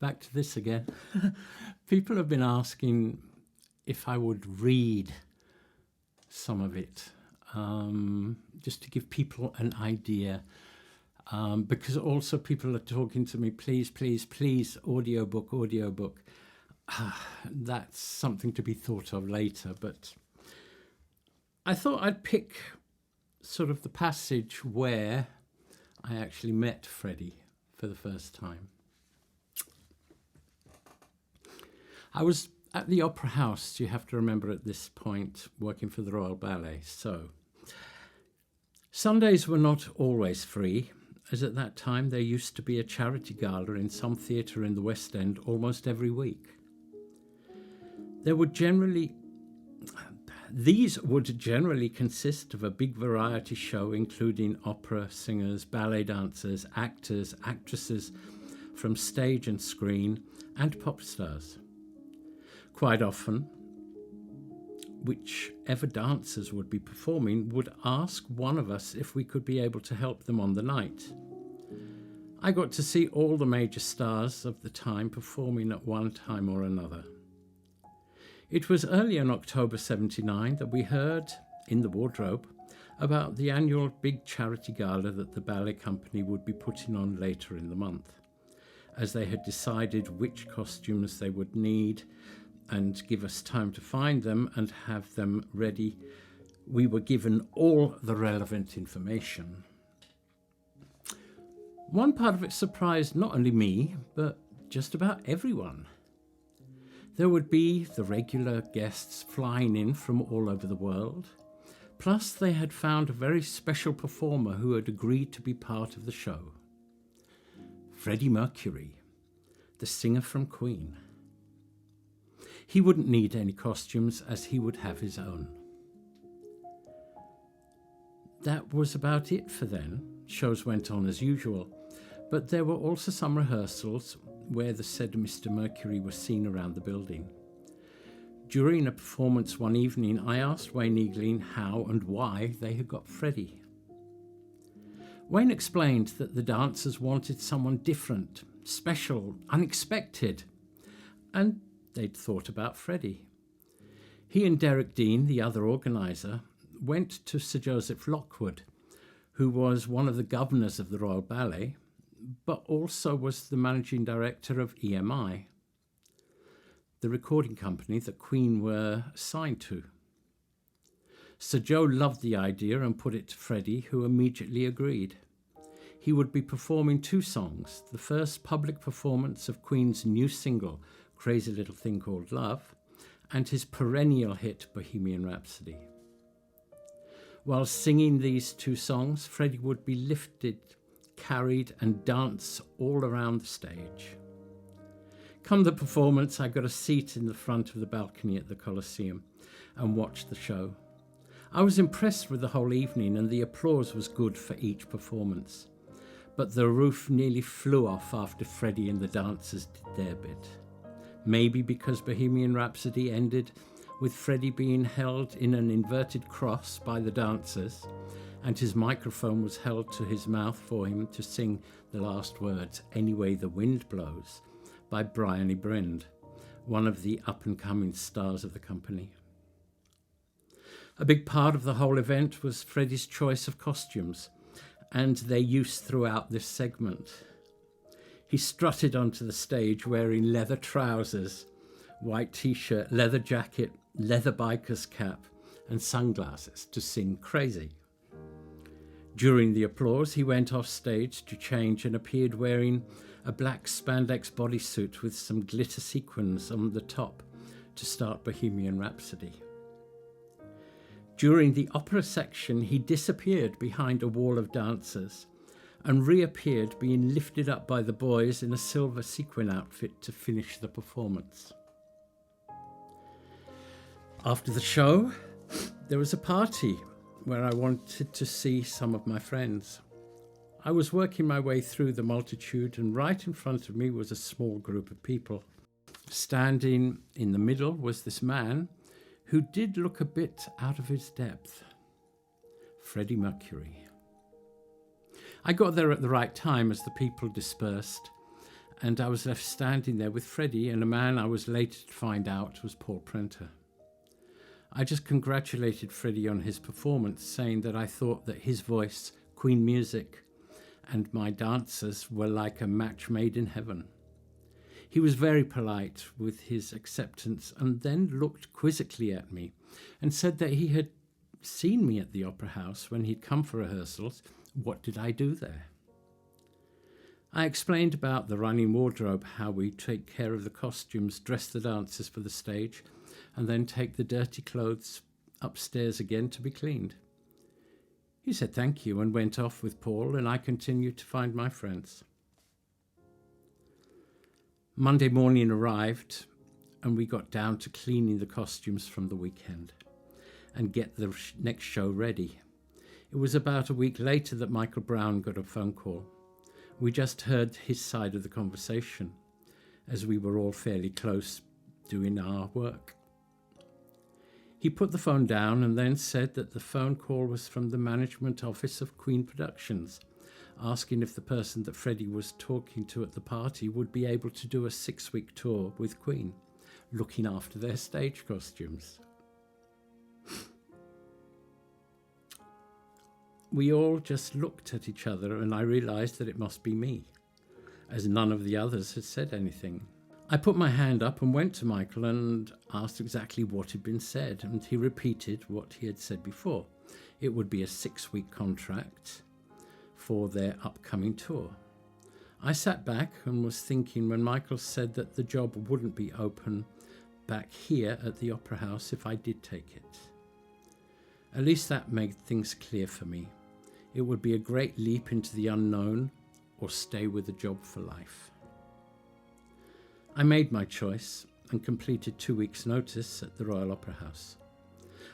back to this again. People have been asking if I would read some of it, just to give people an idea. Because also people are talking to me, please, audiobook. That's something to be thought of later, but I thought I'd pick sort of the passage where I actually met Freddie for the first time. I was at the Opera House, you have to remember at this point, working for the Royal Ballet. So Sundays were not always free, as at that time there used to be a charity gala in some theatre in the West End almost every week. These would generally consist of a big variety show including opera singers, ballet dancers, actors, actresses from stage and screen, and pop stars. Quite often, whichever dancers would be performing would ask one of us if we could be able to help them on the night. I got to see all the major stars of the time performing at one time or another. It was early in October 79 that we heard, in the wardrobe, about the annual big charity gala that the ballet company would be putting on later in the month, as they had decided which costumes they would need and give us time to find them and have them ready. We were given all the relevant information. One part of it surprised not only me, but just about everyone. There would be the regular guests flying in from all over the world, plus they had found a very special performer who had agreed to be part of the show. Freddie Mercury, the singer from Queen. He wouldn't need any costumes as he would have his own. That was about it for then. Shows went on as usual, but there were also some rehearsals where the said Mr. Mercury was seen around the building. During a performance one evening, I asked Wayne Eagling how and why they had got Freddie. Wayne explained that the dancers wanted someone different, special, unexpected, and they'd thought about Freddie. He and Derek Dean, the other organiser, went to Sir Joseph Lockwood, who was one of the governors of the Royal Ballet, but also was the managing director of EMI, the recording company that Queen were signed to. Sir Joe loved the idea and put it to Freddie, who immediately agreed. He would be performing 2 songs, the first public performance of Queen's new single, Crazy Little Thing Called Love, and his perennial hit, Bohemian Rhapsody. While singing these 2 songs, Freddie would be lifted, carried and dance all around the stage. Come the performance, I got a seat in the front of the balcony at the Colosseum and watched the show. I was impressed with the whole evening and the applause was good for each performance. But the roof nearly flew off after Freddie and the dancers did their bit. Maybe because Bohemian Rhapsody ended with Freddie being held in an inverted cross by the dancers, and his microphone was held to his mouth for him to sing the last words, Any Way the Wind Blows, by Bryony Brind, one of the up-and-coming stars of the company. A big part of the whole event was Freddie's choice of costumes, and their use throughout this segment. He strutted onto the stage wearing leather trousers, white t-shirt, leather jacket, leather biker's cap, and sunglasses to sing Crazy. During the applause, he went off stage to change and appeared wearing a black spandex bodysuit with some glitter sequins on the top to start Bohemian Rhapsody. During the opera section, he disappeared behind a wall of dancers and reappeared being lifted up by the boys in a silver sequin outfit to finish the performance. After the show, there was a party where I wanted to see some of my friends. I was working my way through the multitude and right in front of me was a small group of people. Standing in the middle was this man who did look a bit out of his depth. Freddie Mercury. I got there at the right time as the people dispersed, and I was left standing there with Freddie and a man I was later to find out was Paul Prenter. I just congratulated Freddie on his performance, saying that I thought that his voice, Queen music, and my dancers were like a match made in heaven. He was very polite with his acceptance and then looked quizzically at me and said that he had seen me at the Opera House when he'd come for rehearsals. What did I do there? I explained about the running wardrobe, how we take care of the costumes, dress the dancers for the stage, and then take the dirty clothes upstairs again to be cleaned. He said thank you and went off with Paul, and I continued to find my friends. Monday morning arrived, and we got down to cleaning the costumes from the weekend and get the next show ready. It was about a week later that Michael Brown got a phone call. We just heard his side of the conversation, as we were all fairly close doing our work. He put the phone down and then said that the phone call was from the management office of Queen Productions, asking if the person that Freddie was talking to at the party would be able to do a 6-week tour with Queen, looking after their stage costumes. We all just looked at each other, and I realised that it must be me, as none of the others had said anything. I put my hand up and went to Michael and asked exactly what had been said, and he repeated what he had said before. It would be a 6-week contract for their upcoming tour. I sat back and was thinking when Michael said that the job wouldn't be open back here at the Opera House if I did take it. At least that made things clear for me. It would be a great leap into the unknown or stay with the job for life. I made my choice and completed 2 weeks' notice at the Royal Opera House.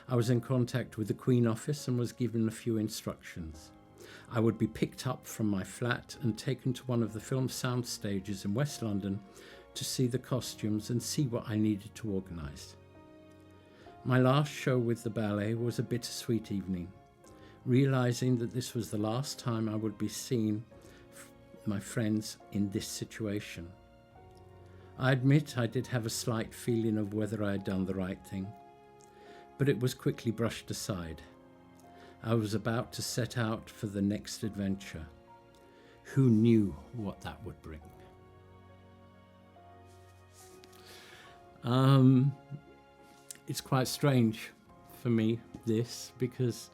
I was in contact with the Queen office and was given a few instructions. I would be picked up from my flat and taken to one of the film sound stages in West London to see the costumes and see what I needed to organise. My last show with the ballet was a bittersweet evening, realising that this was the last time I would be seeing my friends in this situation. I admit I did have a slight feeling of whether I had done the right thing, but it was quickly brushed aside. I was about to set out for the next adventure. Who knew what that would bring? It's quite strange for me, this, because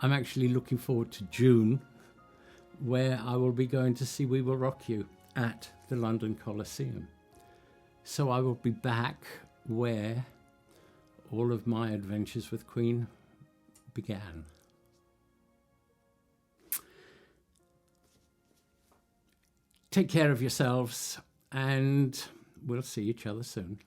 I'm actually looking forward to June, where I will be going to see We Will Rock You at the London Coliseum. So I will be back where all of my adventures with Queen began. Take care of yourselves, and we'll see each other soon.